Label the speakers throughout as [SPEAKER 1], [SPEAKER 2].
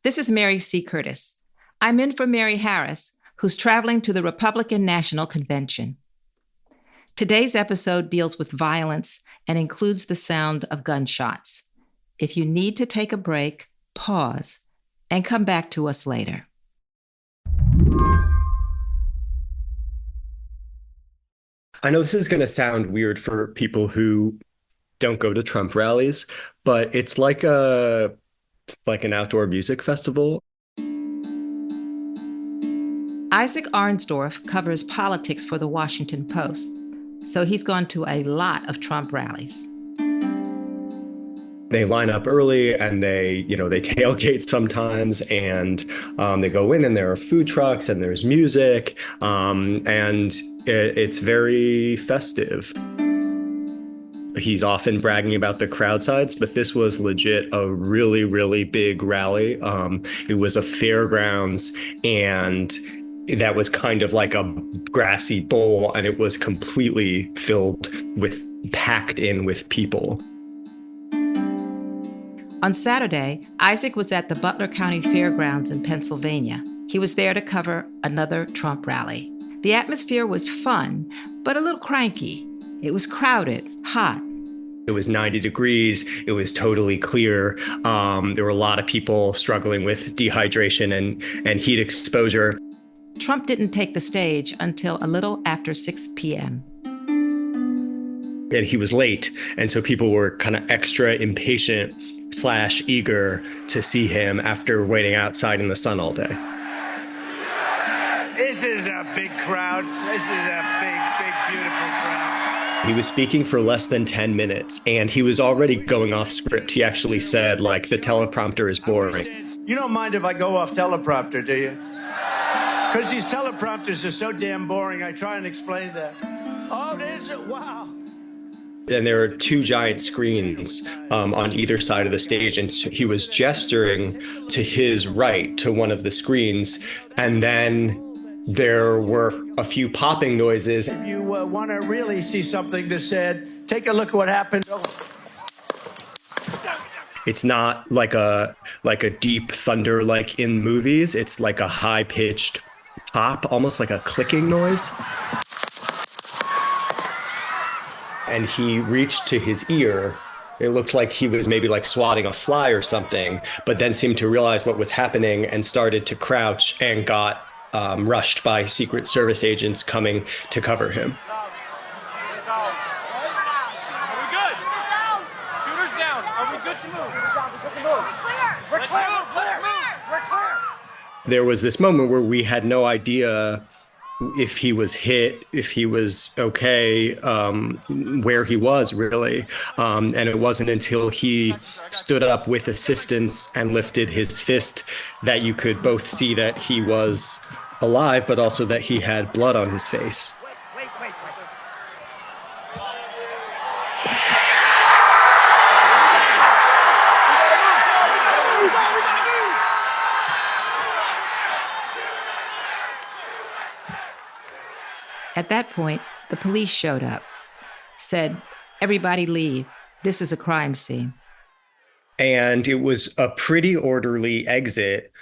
[SPEAKER 1] This is Mary C. Curtis. I'm in for Mary Harris, who's traveling to the Republican National Convention. Today's episode deals with violence and includes the sound of gunshots. If you need to take a break, pause and come back to us later.
[SPEAKER 2] I know this is going to sound weird for people who don't go to Trump rallies, but it's like an outdoor music festival.
[SPEAKER 1] Isaac Arnsdorf covers politics for the Washington Post, so he's gone to a lot of Trump rallies.
[SPEAKER 2] They line up early and they tailgate sometimes, and they go in and there are food trucks and there's music, and it's very festive. He's often bragging about the crowd size, but this was legit a really, really big rally. It was a fairgrounds, and that was kind of like a grassy bowl, and it was completely packed in with people.
[SPEAKER 1] On Saturday, Isaac was at the Butler County Fairgrounds in Pennsylvania. He was there to cover another Trump rally. The atmosphere was fun, but a little cranky. It was crowded, hot.
[SPEAKER 2] It was 90 degrees. It was totally clear. There were a lot of people struggling with dehydration and heat exposure.
[SPEAKER 1] Trump didn't take the stage until a little after 6 p.m.
[SPEAKER 2] And he was late. And so people were kind of extra impatient / eager to see him after waiting outside in the sun all day.
[SPEAKER 3] This is a big crowd. This is a big, beautiful crowd.
[SPEAKER 2] He was speaking for less than 10 minutes, and he was already going off script. He actually said, the teleprompter is boring.
[SPEAKER 3] You don't mind if I go off teleprompter, do you? Because these teleprompters are so damn boring. I try and explain that. Oh, is it? Wow.
[SPEAKER 2] And there are two giant screens on either side of the stage. And so he was gesturing to his right to one of the screens. And then there were a few popping noises.
[SPEAKER 3] If you want to really see something that said, take a look at what happened.
[SPEAKER 2] It's not like a deep thunder like in movies. It's like a high-pitched pop, almost like a clicking noise. And he reached to his ear. It looked like he was maybe swatting a fly or something, but then seemed to realize what was happening and started to crouch and got rushed by Secret Service agents coming to cover him.
[SPEAKER 4] Are we good? Shooters down. Are we good to move? We're clear. We're clear.
[SPEAKER 2] There was this moment where we had no idea if he was hit, if he was okay, where he was really. And it wasn't until he stood up with assistance and lifted his fist that you could both see that he was alive, but also that he had blood on his face.
[SPEAKER 3] Wait.
[SPEAKER 1] At that point, the police showed up, said, "Everybody leave. This is a crime scene."
[SPEAKER 2] And it was a pretty orderly exit,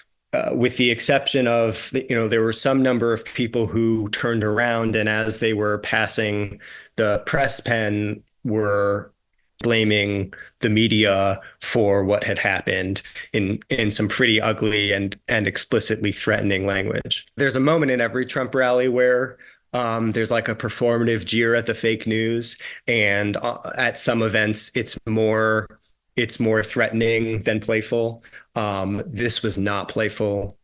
[SPEAKER 2] with the exception of, there were some number of people who turned around, and as they were passing the press pen, were blaming the media for what had happened in some pretty ugly and explicitly threatening language. There's a moment in every Trump rally where there's a performative jeer at the fake news, and at some events it's more threatening than playful. This was not playful.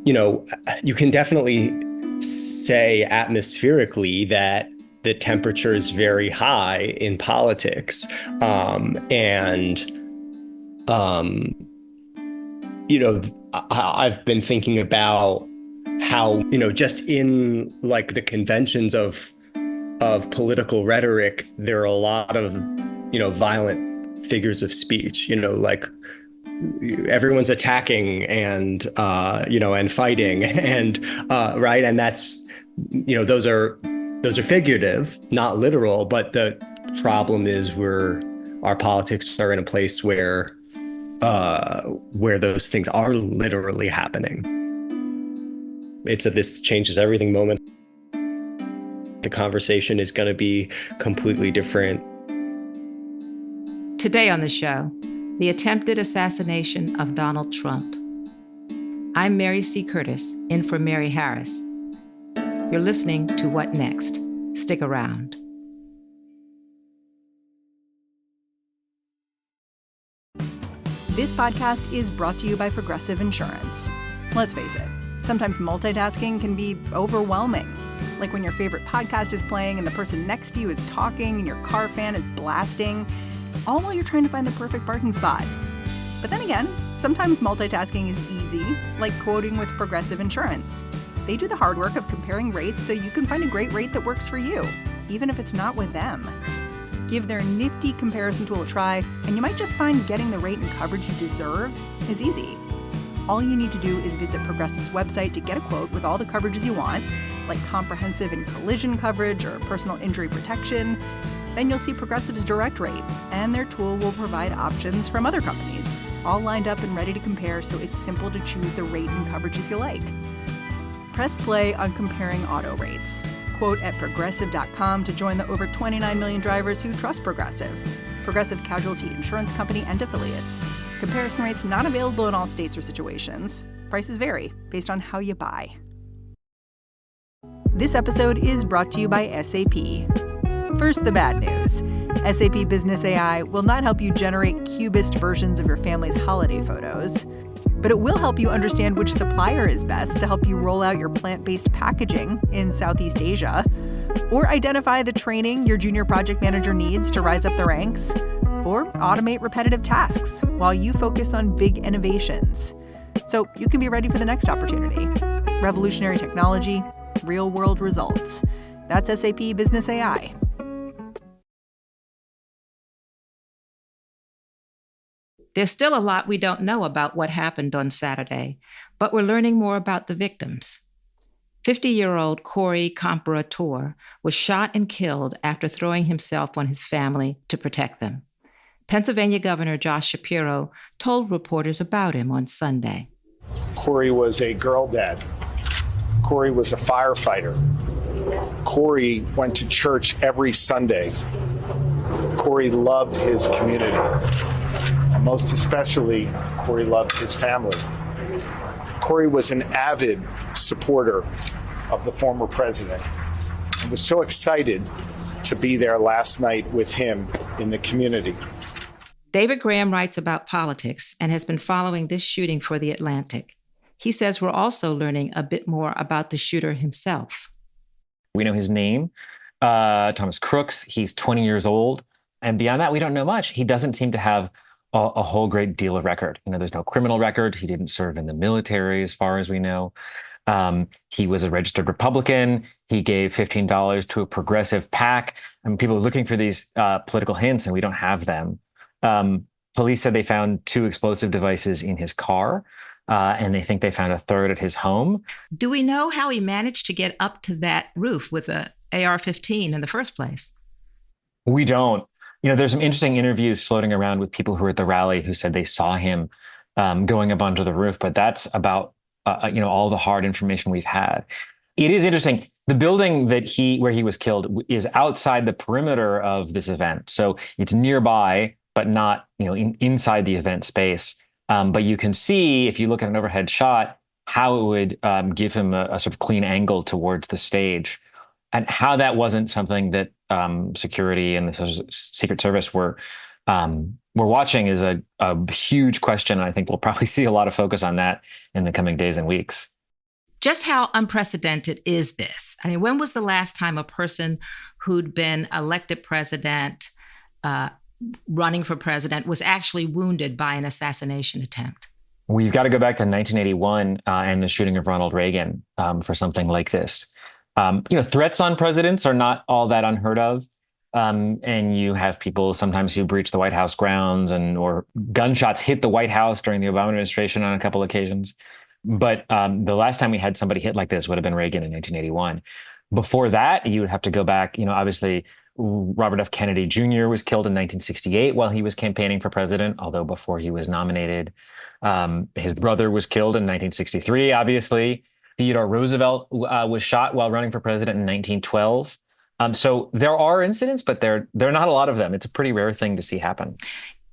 [SPEAKER 2] You can definitely say atmospherically that the temperature is very high in politics, I've been thinking about how, just in the conventions of political rhetoric, there are a lot of, violent figures of speech, everyone's attacking and fighting and right. And that's, those are figurative, not literal. But the problem is our politics are in a place where where those things are literally happening. It's a this changes everything moment. The conversation is going to be completely different.
[SPEAKER 1] Today on the show, the attempted assassination of Donald Trump. I'm Mary C. Curtis, in for Mary Harris. You're listening to What Next? Stick around.
[SPEAKER 5] This podcast is brought to you by Progressive Insurance. Let's face it, sometimes multitasking can be overwhelming. Like when your favorite podcast is playing and the person next to you is talking and your car fan is blasting, all while you're trying to find the perfect parking spot. But then again, sometimes multitasking is easy, like quoting with Progressive Insurance. They do the hard work of comparing rates so you can find a great rate that works for you, even if it's not with them. Give their nifty comparison tool a try, and you might just find getting the rate and coverage you deserve is easy. All you need to do is visit Progressive's website to get a quote with all the coverages you want, like comprehensive and collision coverage or personal injury protection. Then you'll see Progressive's direct rate, and their tool will provide options from other companies, all lined up and ready to compare, so it's simple to choose the rate and coverages you like. Press play on comparing auto rates. Quote at progressive.com to join the over 29 million drivers who trust Progressive. Progressive Casualty Insurance Company and Affiliates. Comparison rates not available in all states or situations. Prices vary based on how you buy. This episode is brought to you by SAP. First, the bad news. SAP Business AI will not help you generate cubist versions of your family's holiday photos, but it will help you understand which supplier is best to help you roll out your plant-based packaging in Southeast Asia, or identify the training your junior project manager needs to rise up the ranks, or automate repetitive tasks while you focus on big innovations. So you can be ready for the next opportunity. Revolutionary technology, real-world results. That's SAP Business AI.
[SPEAKER 1] There's still a lot we don't know about what happened on Saturday, but we're learning more about the victims. 50-year-old Corey Comparator was shot and killed after throwing himself on his family to protect them. Pennsylvania Governor Josh Shapiro told reporters about him on Sunday.
[SPEAKER 6] Corey was a girl dad. Corey was a firefighter. Corey went to church every Sunday. Corey loved his community. Most especially, Corey loved his family. Corey was an avid supporter of the former president and was so excited to be there last night with him in the community.
[SPEAKER 1] David Graham writes about politics and has been following this shooting for The Atlantic. He says we're also learning a bit more about the shooter himself.
[SPEAKER 7] We know his name, Thomas Crooks. He's 20 years old. And beyond that, we don't know much. He doesn't seem to have a whole great deal of record. There's no criminal record. He didn't serve in the military, as far as we know. He was a registered Republican. He gave $15 to a progressive PAC. People are looking for these political hints, and we don't have them. Police said they found 2 explosive devices in his car, and they think they found a third at his home.
[SPEAKER 1] Do we know how he managed to get up to that roof with a AR-15 in the first place?
[SPEAKER 7] We don't. There's some interesting interviews floating around with people who were at the rally who said they saw him going up onto the roof, but that's about all the hard information we've had. It is interesting. The building where he was killed is outside the perimeter of this event, so it's nearby, but not inside the event space. But you can see, if you look at an overhead shot, how it would give him a sort of clean angle towards the stage. And how that wasn't something that security and the Secret Service were watching is a huge question. And I think we'll probably see a lot of focus on that in the coming days and weeks.
[SPEAKER 1] Just how unprecedented is this? When was the last time a person who'd been elected president, running for president, was actually wounded by an assassination attempt?
[SPEAKER 7] We've got to go back to 1981 and the shooting of Ronald Reagan for something like this. Threats on presidents are not all that unheard of. And you have people sometimes who breach the White House grounds or gunshots hit the White House during the Obama administration on a couple occasions. But the last time we had somebody hit like this would have been Reagan in 1981. Before that, you would have to go back, obviously Robert F. Kennedy Jr. was killed in 1968 while he was campaigning for president, although before he was nominated. His brother was killed in 1963, obviously. Theodore Roosevelt was shot while running for president in 1912. So there are incidents, but there are not a lot of them. It's a pretty rare thing to see happen.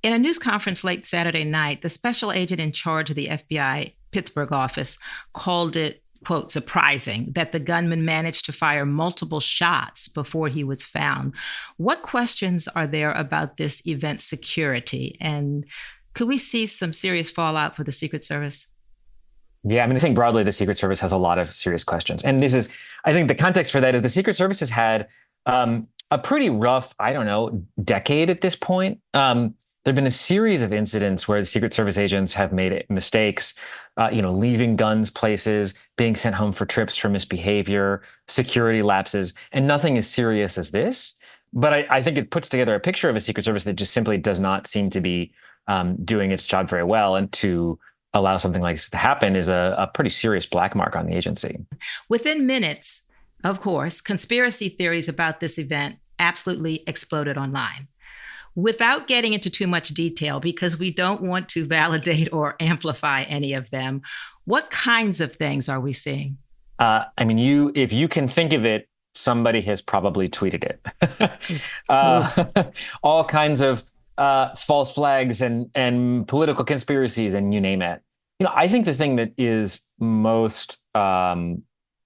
[SPEAKER 1] In a news conference late Saturday night, the special agent in charge of the FBI Pittsburgh office called it, quote, surprising that the gunman managed to fire multiple shots before he was found. What questions are there about this event's security? And could we see some serious fallout for the Secret Service?
[SPEAKER 7] Yeah, I mean, I think broadly the Secret Service has a lot of serious questions. And this is, I think the context for that is the Secret Service has had a pretty rough, decade at this point. There have been a series of incidents where the Secret Service agents have made mistakes, leaving guns places, being sent home for trips for misbehavior, security lapses, and nothing as serious as this. But I think it puts together a picture of a Secret Service that just simply does not seem to be doing its job very well. And to allow something like this to happen is a pretty serious black mark on the agency.
[SPEAKER 1] Within minutes, of course, conspiracy theories about this event absolutely exploded online. Without getting into too much detail, because we don't want to validate or amplify any of them, what kinds of things are we seeing?
[SPEAKER 7] If you can think of it, somebody has probably tweeted it. All kinds of false flags and political conspiracies and you name it. I think the thing that is most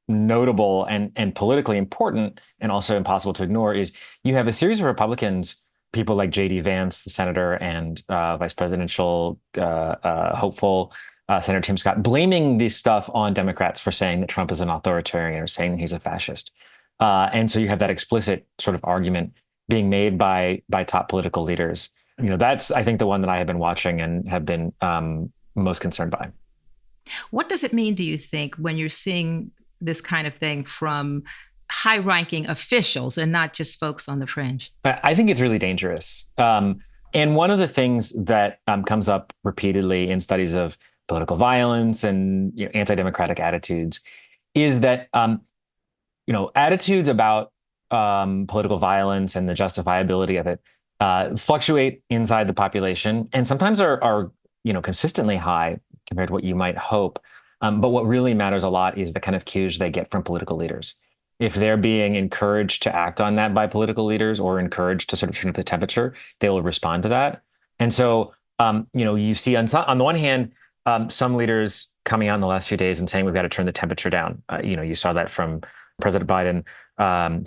[SPEAKER 7] notable and politically important and also impossible to ignore is you have a series of Republicans, people like J.D. Vance, the senator, and vice presidential hopeful, Senator Tim Scott, blaming this stuff on Democrats for saying that Trump is an authoritarian or saying he's a fascist. And so you have that explicit sort of argument being made by top political leaders. That's, I think, the one that I have been watching and have been most concerned by.
[SPEAKER 1] What does it mean, do you think, when you're seeing this kind of thing from high-ranking officials and not just folks on the fringe?
[SPEAKER 7] I think it's really dangerous. And one of the things that comes up repeatedly in studies of political violence and anti-democratic attitudes is that attitudes about political violence and the justifiability of it fluctuate inside the population and sometimes are consistently high compared to what you might hope. But what really matters a lot is the kind of cues they get from political leaders. If they're being encouraged to act on that by political leaders or encouraged to sort of turn up the temperature, they will respond to that. And so, you see on the one hand, some leaders coming out in the last few days and saying we've got to turn the temperature down. You saw that from President Biden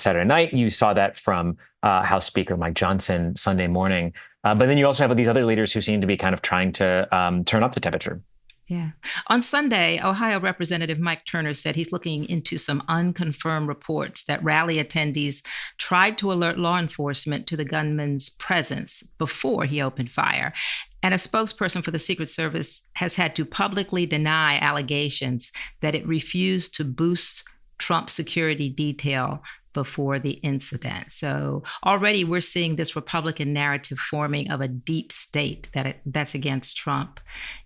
[SPEAKER 7] Saturday night. You saw that from House Speaker Mike Johnson Sunday morning. But then you also have these other leaders who seem to be kind of trying to turn up the temperature.
[SPEAKER 1] Yeah. On Sunday, Ohio Representative Mike Turner said he's looking into some unconfirmed reports that rally attendees tried to alert law enforcement to the gunman's presence before he opened fire. And a spokesperson for the Secret Service has had to publicly deny allegations that it refused to boost Trump's security detail before the incident. So already we're seeing this Republican narrative forming of a deep state that's against Trump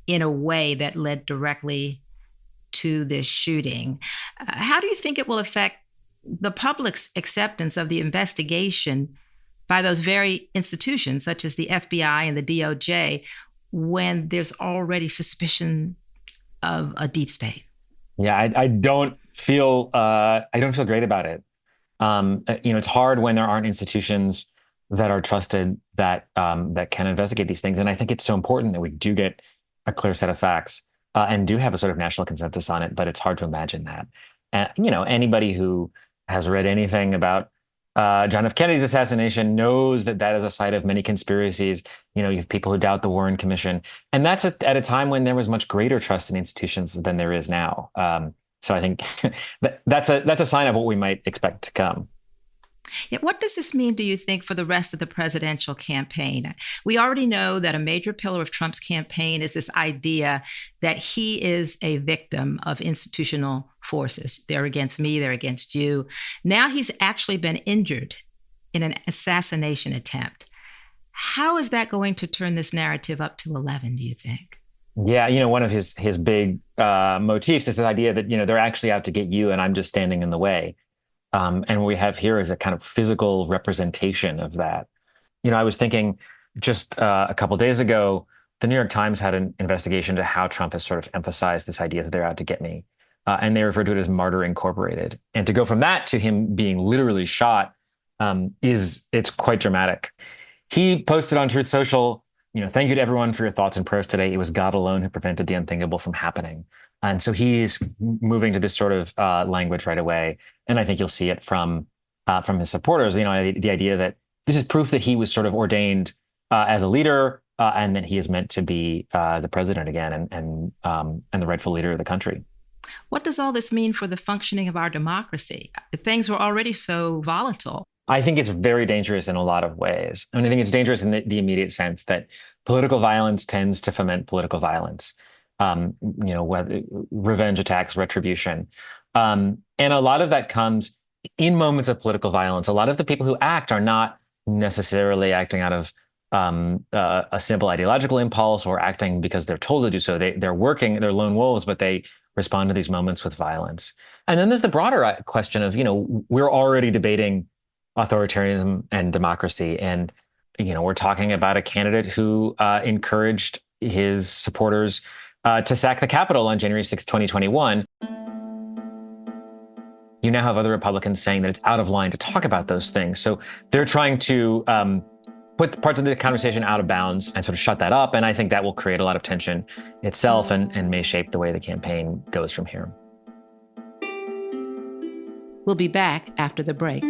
[SPEAKER 1] in a way that led directly to this shooting. How do you think it will affect the public's acceptance of the investigation by those very institutions, such as the FBI and the DOJ, when there's already suspicion of a deep state?
[SPEAKER 7] Yeah, I don't feel great about it. It's hard when there aren't institutions that are trusted that can investigate these things. And I think it's so important that we do get a clear set of facts and do have a sort of national consensus on it. But it's hard to imagine that. Anybody who has read anything about John F. Kennedy's assassination knows that is a site of many conspiracies. You have people who doubt the Warren Commission. And that's at a time when there was much greater trust in institutions than there is now. So I think that's a sign of what we might expect to come.
[SPEAKER 1] Yeah, what does this mean, do you think, for the rest of the presidential campaign? We already know that a major pillar of Trump's campaign is this idea that he is a victim of institutional forces. They're against me, they're against you. Now he's actually been injured in an assassination attempt. How is that going to turn this narrative up to 11, do you think?
[SPEAKER 7] Yeah, one of his big motifs is the idea that, they're actually out to get you and I'm just standing in the way. And what we have here is a kind of physical representation of that. I was thinking just a couple of days ago, the New York Times had an investigation to how Trump has sort of emphasized this idea that they're out to get me. And they refer to it as Martyr Incorporated. And to go from that to him being literally shot it's quite dramatic. He posted on Truth Social, thank you to everyone for your thoughts and prayers today. It was God alone who prevented the unthinkable from happening. And so he's moving to this sort of language right away. And I think you'll see it from his supporters, the idea that this is proof that he was sort of ordained as a leader and that he is meant to be the president again and the rightful leader of the country.
[SPEAKER 1] What does all this mean for the functioning of our democracy? Things were already so volatile.
[SPEAKER 7] I think it's very dangerous in a lot of ways. I think it's dangerous in the immediate sense that political violence tends to foment political violence. Whether revenge attacks, retribution. And a lot of that comes in moments of political violence. A lot of the people who act are not necessarily acting out of a simple ideological impulse or acting because they're told to do so. They're lone wolves, but they respond to these moments with violence. And then there's the broader question of, we're already debating authoritarianism and democracy. And, we're talking about a candidate who encouraged his supporters to sack the Capitol on January 6, 2021. You now have other Republicans saying that it's out of line to talk about those things. So they're trying to put parts of the conversation out of bounds and sort of shut that up. And I think that will create a lot of tension itself and may shape the way the campaign goes from here.
[SPEAKER 1] We'll be back after the break.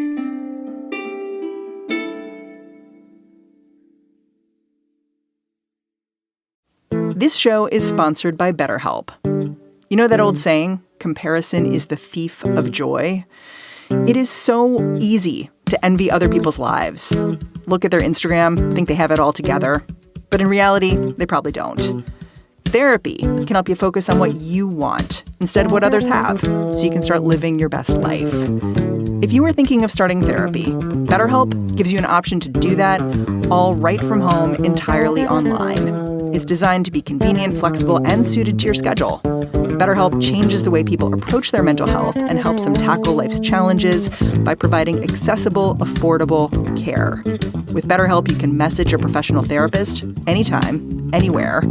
[SPEAKER 5] This show is sponsored by BetterHelp. You know that old saying, comparison is the thief of joy? It is so easy to envy other people's lives. Look at their Instagram, think they have it all together. But in reality, they probably don't. Therapy can help you focus on what you want instead of what others have, so you can start living your best life. If you are thinking of starting therapy, BetterHelp gives you an option to do that all right from home, entirely online. It's designed to be convenient, flexible, and suited to your schedule. BetterHelp changes the way people approach their mental health and helps them tackle life's challenges by providing accessible, affordable care. With BetterHelp, you can message a professional therapist anytime, anywhere.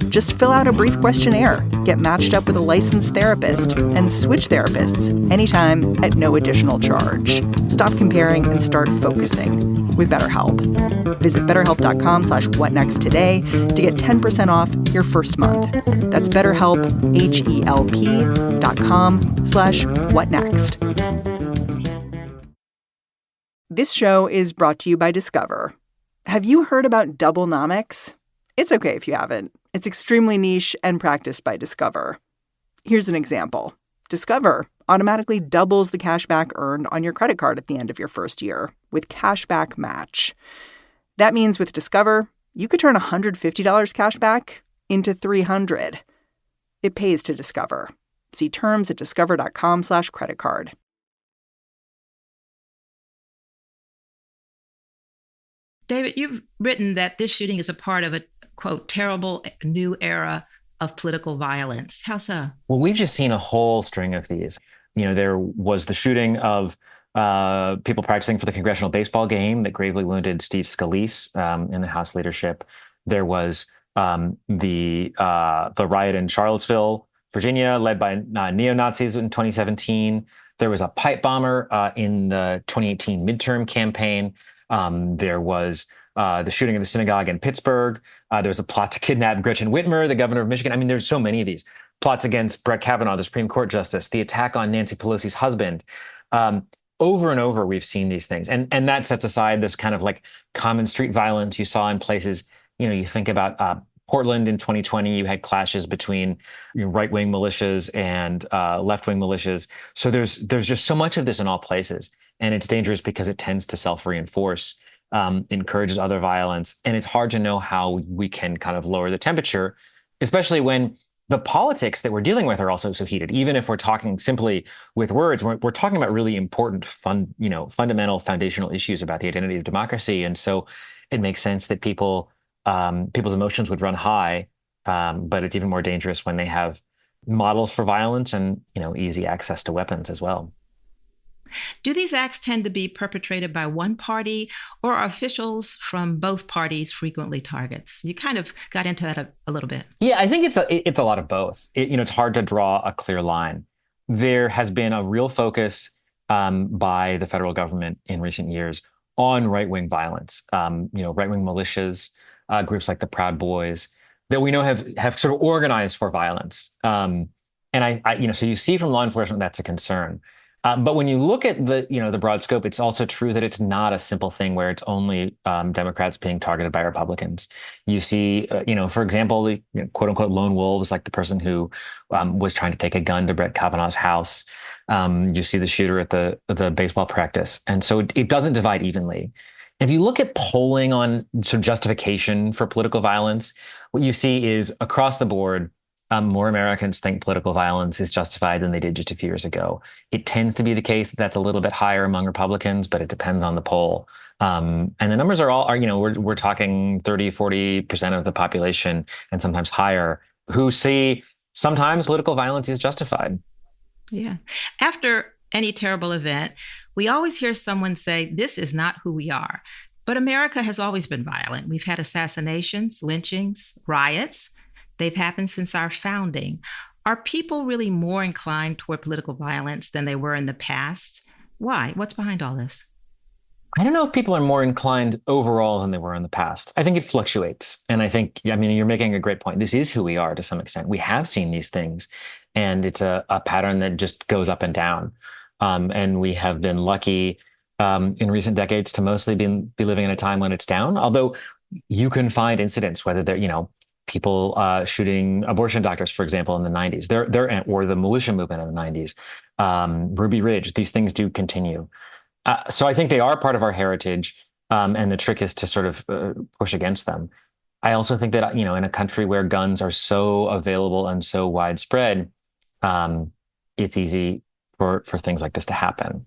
[SPEAKER 5] Just fill out a brief questionnaire, get matched up with a licensed therapist, and switch therapists anytime at no additional charge. Stop comparing and start focusing with BetterHelp. Visit BetterHelp.com/whatnext today to get 10% off your first month. That's BetterHelp, HELP.com/whatnext. This show is brought to you by Discover. Have you heard about Doublenomics? It's okay if you haven't. It's extremely niche and practiced by Discover. Here's an example. Discover automatically doubles the cash back earned on your credit card at the end of your first year with Cashback Match. That means with Discover, you could turn $150 cash back into $300. It pays to Discover. See terms at discover.com/creditcard.
[SPEAKER 1] David, you've written that this shooting is a part of a, quote, terrible new era of political violence. How so?
[SPEAKER 7] Well, we've just seen a whole string of these. There was the shooting of people practicing for the congressional baseball game that gravely wounded Steve Scalise in the House leadership. There was the riot in Charlottesville, Virginia, led by neo-Nazis in 2017. There was a pipe bomber in the 2018 midterm campaign. There was the shooting of the synagogue in Pittsburgh. There was a plot to kidnap Gretchen Whitmer, the governor of Michigan. There's so many of these. Plots against Brett Kavanaugh, the Supreme Court justice, the attack on Nancy Pelosi's husband. Over and over, we've seen these things. And that sets aside this kind of like common street violence you saw in places, you think about Portland in 2020, you had clashes between right-wing militias and left-wing militias. So there's just so much of this in all places. And it's dangerous because it tends to self-reinforce, encourages other violence. And it's hard to know how we can kind of lower the temperature, especially when the politics that we're dealing with are also so heated. Even if we're talking simply with words, we're talking about really important, fundamental, foundational issues about the identity of democracy. And so it makes sense that people's emotions would run high, but it's even more dangerous when they have models for violence and easy access to weapons as well.
[SPEAKER 1] Do these acts tend to be perpetrated by one party, or are officials from both parties frequently targets? You kind of got into that a little bit.
[SPEAKER 7] Yeah, I think it's a lot of both. It's hard to draw a clear line. There has been a real focus by the federal government in recent years on right-wing violence. Right-wing militias, groups like the Proud Boys, that we know have sort of organized for violence. So you see from law enforcement that's a concern. But when you look at the broad scope, it's also true that it's not a simple thing where it's only Democrats being targeted by Republicans. You see, for example, the quote unquote lone wolves, like the person who was trying to take a gun to Brett Kavanaugh's house. You see the shooter at the baseball practice. And so it doesn't divide evenly. If you look at polling on sort of justification for political violence, what you see is across the board, more Americans think political violence is justified than they did just a few years ago. It tends to be the case that that's a little bit higher among Republicans, but it depends on the poll. And the numbers we're talking 30, 40% of the population and sometimes higher who see sometimes political violence is justified.
[SPEAKER 1] Yeah. After any terrible event, we always hear someone say, this is not who we are. But America has always been violent. We've had assassinations, lynchings, riots. They've happened since our founding. Are people really more inclined toward political violence than they were in the past? Why? What's behind all this?
[SPEAKER 7] I don't know if people are more inclined overall than they were in the past. I think it fluctuates. And I think, you're making a great point. This is who we are to some extent. We have seen these things, and it's a pattern that just goes up and down. And we have been lucky in recent decades to mostly be living in a time when it's down. Although you can find incidents, whether they're, people shooting abortion doctors, for example, in the 90s, or the militia movement in the 90s, Ruby Ridge, these things do continue. So I think they are part of our heritage, and the trick is to sort of push against them. I also think that, in a country where guns are so available and so widespread, it's easy for things like this to happen.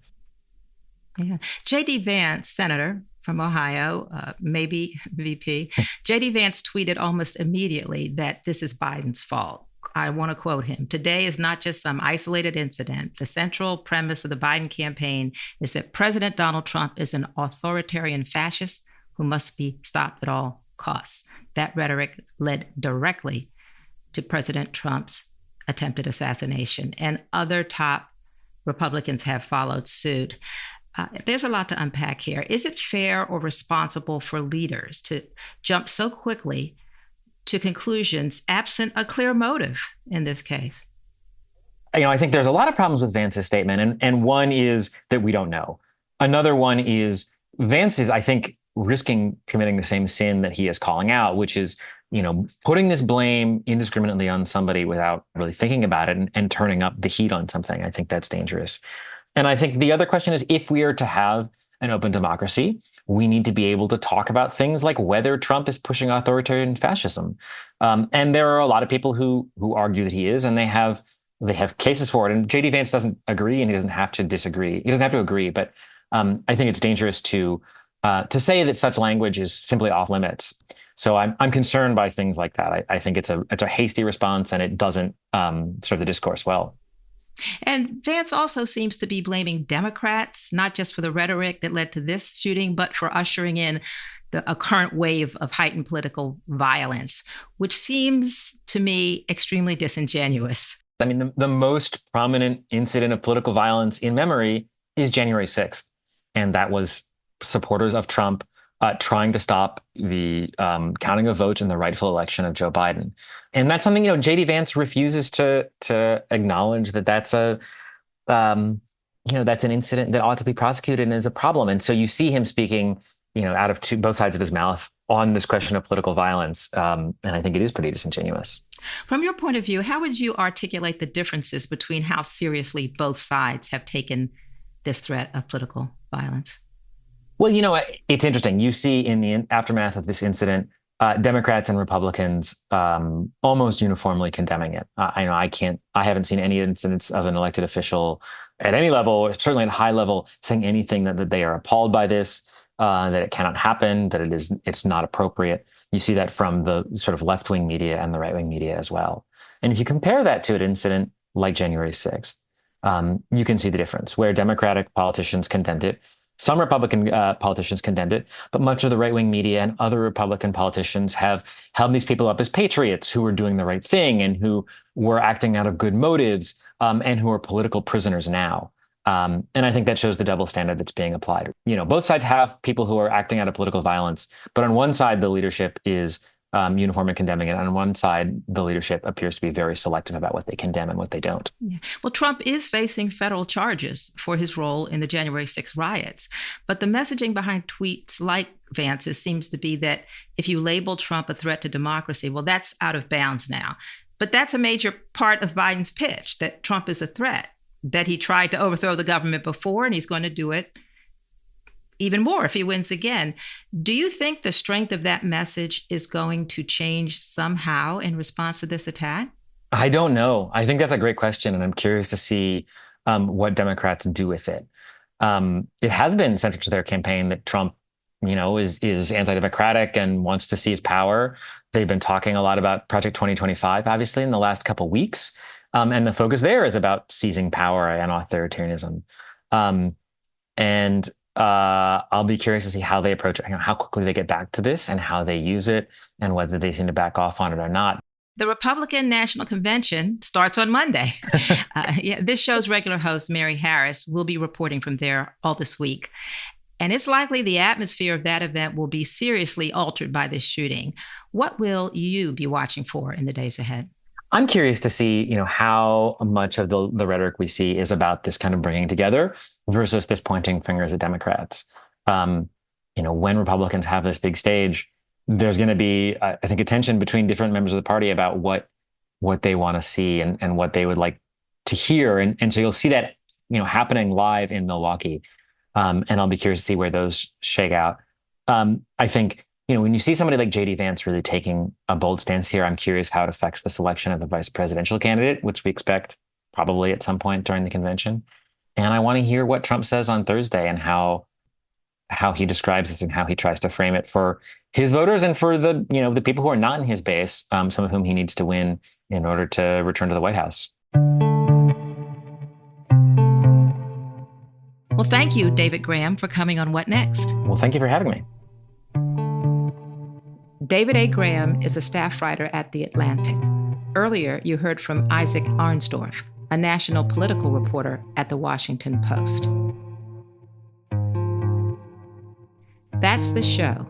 [SPEAKER 1] Yeah. J.D. Vance, Senator from Ohio, maybe VP, J.D. Vance tweeted almost immediately that this is Biden's fault. I want to quote him. Today is not just some isolated incident. The central premise of the Biden campaign is that President Donald Trump is an authoritarian fascist who must be stopped at all costs. That rhetoric led directly to President Trump's attempted assassination, and other top Republicans have followed suit. There's a lot to unpack here. Is it fair or responsible for leaders to jump so quickly to conclusions absent a clear motive in this case?
[SPEAKER 7] I think there's a lot of problems with Vance's statement, and one is that we don't know. Another one is Vance is, I think, risking committing the same sin that he is calling out, which is, putting this blame indiscriminately on somebody without really thinking about it and turning up the heat on something. I think that's dangerous. And I think the other question is, if we are to have an open democracy, we need to be able to talk about things like whether Trump is pushing authoritarian fascism. And there are a lot of people who argue that he is, and they have cases for it. And J.D. Vance doesn't agree, and he doesn't have to disagree. He doesn't have to agree, but I think it's dangerous to say that such language is simply off limits. So I'm concerned by things like that. I think it's a hasty response, and it doesn't serve the discourse well.
[SPEAKER 1] And Vance also seems to be blaming Democrats, not just for the rhetoric that led to this shooting, but for ushering in a current wave of heightened political violence, which seems to me extremely disingenuous.
[SPEAKER 7] I mean, the most prominent incident of political violence in memory is January 6th. And that was supporters of Trump trying to stop the counting of votes in the rightful election of Joe Biden. And that's something, J.D. Vance refuses to acknowledge that's that's an incident that ought to be prosecuted and is a problem. And so you see him speaking, out of both sides of his mouth on this question of political violence. And I think it is pretty disingenuous.
[SPEAKER 1] From your point of view, how would you articulate the differences between how seriously both sides have taken this threat of political violence?
[SPEAKER 7] Well, it's interesting. You see in the aftermath of this incident, Democrats and Republicans almost uniformly condemning it. I haven't seen any incidents of an elected official at any level, certainly at a high level, saying anything that they are appalled by this, that it cannot happen, that it's not appropriate. You see that from the sort of left-wing media and the right-wing media as well. And if you compare that to an incident like January 6th, you can see the difference. Where Democratic politicians condemned it, some Republican politicians condemned it, but much of the right-wing media and other Republican politicians have held these people up as patriots who were doing the right thing and who were acting out of good motives, and who are political prisoners now. And I think that shows the double standard that's being applied. Both sides have people who are acting out of political violence, but on one side, the leadership is uniform in condemning it. On one side, the leadership appears to be very selective about what they condemn and what they don't.
[SPEAKER 1] Yeah. Well, Trump is facing federal charges for his role in the January 6th riots. But the messaging behind tweets like Vance's seems to be that if you label Trump a threat to democracy, well, that's out of bounds now. But that's a major part of Biden's pitch, that Trump is a threat, that he tried to overthrow the government before, and he's going to do it even more if he wins again. Do you think the strength of that message is going to change somehow in response to this attack?
[SPEAKER 7] I don't know. I think that's a great question, and I'm curious to see what Democrats do with it. It has been central to their campaign that Trump, is anti-democratic and wants to seize power. They've been talking a lot about Project 2025, obviously, in the last couple of weeks. And the focus there is about seizing power and authoritarianism. I'll be curious to see how they approach it, how quickly they get back to this and how they use it and whether they seem to back off on it or not.
[SPEAKER 1] The Republican National Convention starts on Monday. This show's regular host, Mary Harris, will be reporting from there all this week. And it's likely the atmosphere of that event will be seriously altered by this shooting. What will you be watching for in the days ahead?
[SPEAKER 7] I'm curious to see, how much of the rhetoric we see is about this kind of bringing together versus this pointing fingers at Democrats. When Republicans have this big stage, there's going to be, I think, a tension between different members of the party about what they want to see and what they would like to hear. And so you'll see that, happening live in Milwaukee. And I'll be curious to see where those shake out. I think, when you see somebody like J.D. Vance really taking a bold stance here, I'm curious how it affects the selection of the vice presidential candidate, which we expect probably at some point during the convention. And I want to hear what Trump says on Thursday and how he describes this and how he tries to frame it for his voters and for the the people who are not in his base, some of whom he needs to win in order to return to the White House.
[SPEAKER 1] Well, thank you, David Graham, for coming on What Next?
[SPEAKER 7] Well, thank you for having me.
[SPEAKER 1] David A. Graham is a staff writer at The Atlantic. Earlier, you heard from Isaac Arnsdorf, a national political reporter at The Washington Post. That's the show.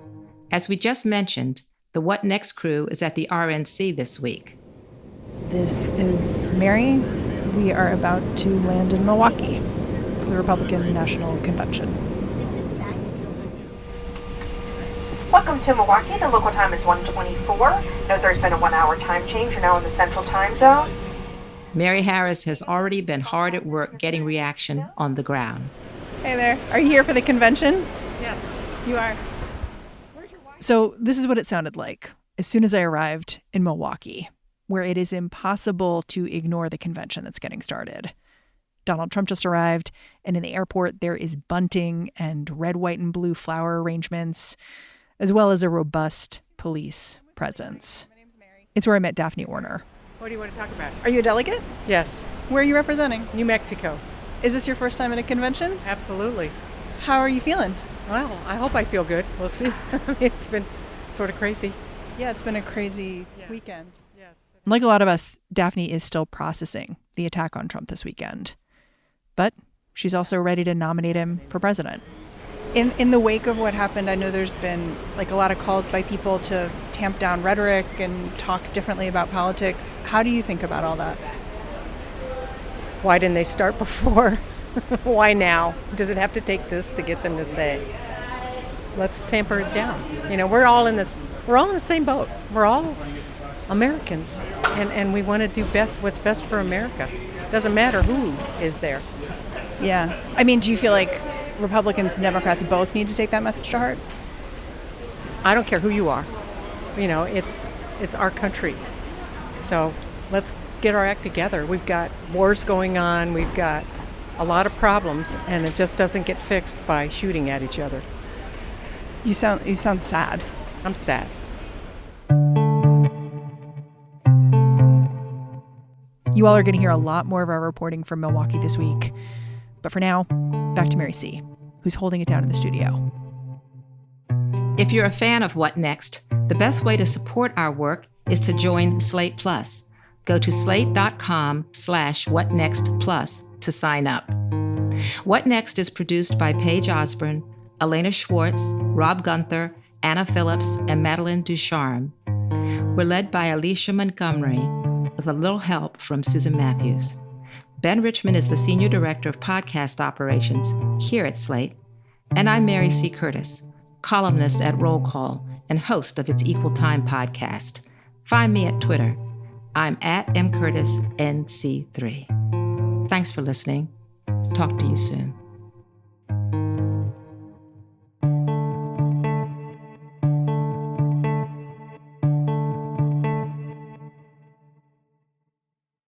[SPEAKER 1] As we just mentioned, the What Next crew is at the RNC this week.
[SPEAKER 5] This is Mary. We are about to land in Milwaukee for the Republican National Convention.
[SPEAKER 8] Welcome to Milwaukee. The local time is 1:24. Note there's been a 1-hour time change. You're now in the Central Time Zone.
[SPEAKER 1] Mary Harris has already been hard at work getting reaction on the ground.
[SPEAKER 5] Hey there. Are you here for the convention?
[SPEAKER 9] Yes.
[SPEAKER 5] You are. So this is what it sounded like as soon as I arrived in Milwaukee, where it is impossible to ignore the convention that's getting started. Donald Trump just arrived, and in the airport there is bunting and red, white, and blue flower arrangements, as well as a robust police presence. It's where I met Daphne Warner.
[SPEAKER 9] What do you want to talk about?
[SPEAKER 5] Are you a delegate?
[SPEAKER 9] Yes.
[SPEAKER 5] Where are you representing?
[SPEAKER 9] New Mexico.
[SPEAKER 5] Is this your first time at a convention?
[SPEAKER 9] Absolutely.
[SPEAKER 5] How are you feeling?
[SPEAKER 9] Well, I hope I feel good. We'll see. It's been sort of crazy.
[SPEAKER 5] Yeah, it's been a crazy weekend.
[SPEAKER 9] Yes.
[SPEAKER 5] Like a lot of us, Daphne is still processing the attack on Trump this weekend. But she's also ready to nominate him for president. In the wake of what happened, I know there's been a lot of calls by people to tamp down rhetoric and talk differently about politics. How do you think about all that?
[SPEAKER 9] Why didn't they start before? Why now? Does it have to take this to get them to say, let's tamper it down? We're all in the same boat. We're all Americans, and we want to do what's best for America. Doesn't matter who is there.
[SPEAKER 5] Yeah. I mean, do you feel like Republicans and Democrats both need to take that message to heart?
[SPEAKER 9] I don't care who you are. It's our country. So let's get our act together. We've got wars going on. We've got a lot of problems, and it just doesn't get fixed by shooting at each other.
[SPEAKER 5] You sound sad.
[SPEAKER 9] I'm sad.
[SPEAKER 5] You all are going to hear a lot more of our reporting from Milwaukee this week. But for now, back to Mary C., who's holding it down in the studio.
[SPEAKER 1] If you're a fan of What Next, the best way to support our work is to join Slate Plus. Go to slate.com/whatnextplus to sign up. What Next is produced by Paige Osburn, Elena Schwartz, Rob Gunther, Anna Phillips, and Madeline Ducharme. We're led by Alicia Montgomery with a little help from Susan Matthews. Ben Richmond is the Senior Director of Podcast Operations here at Slate. And I'm Mary C. Curtis, columnist at Roll Call and host of its Equal Time podcast. Find me at Twitter. I'm at mcurtisnc3. Thanks for listening. Talk to you soon.